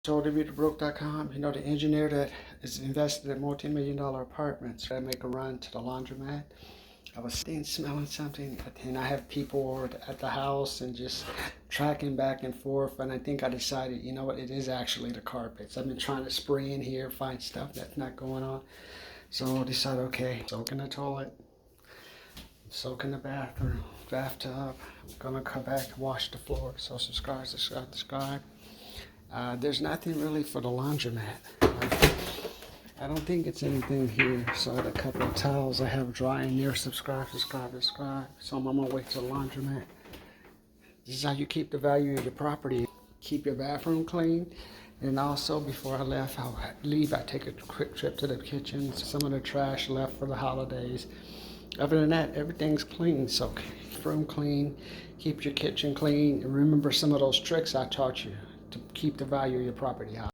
So TheBeautyBroke.com, you know, the engineer that is invested in multi-million-dollar apartments. I make a run to the laundromat. I was smelling something, and I have people at the house and just tracking back and forth. And I think I decided, you know what, it is actually the carpets. I've been trying to spray in here, find stuff that's not going on. So I decided, okay, soak in the toilet, soak in the bathroom, bathtub. I'm gonna come back and wash the floor. So subscribe. There's nothing really for the laundromat. I don't think it's anything here. So I had a couple of towels I have drying here. Subscribe. So I'm on my way to the laundromat. This is how you keep the value of your property. Keep your bathroom clean. And also, before I leave, I take a quick trip to the kitchen. Some of the trash left for the holidays. Other than that, everything's clean. So keep your room clean, keep your kitchen clean, and remember some of those tricks I taught you to keep the value of your property high.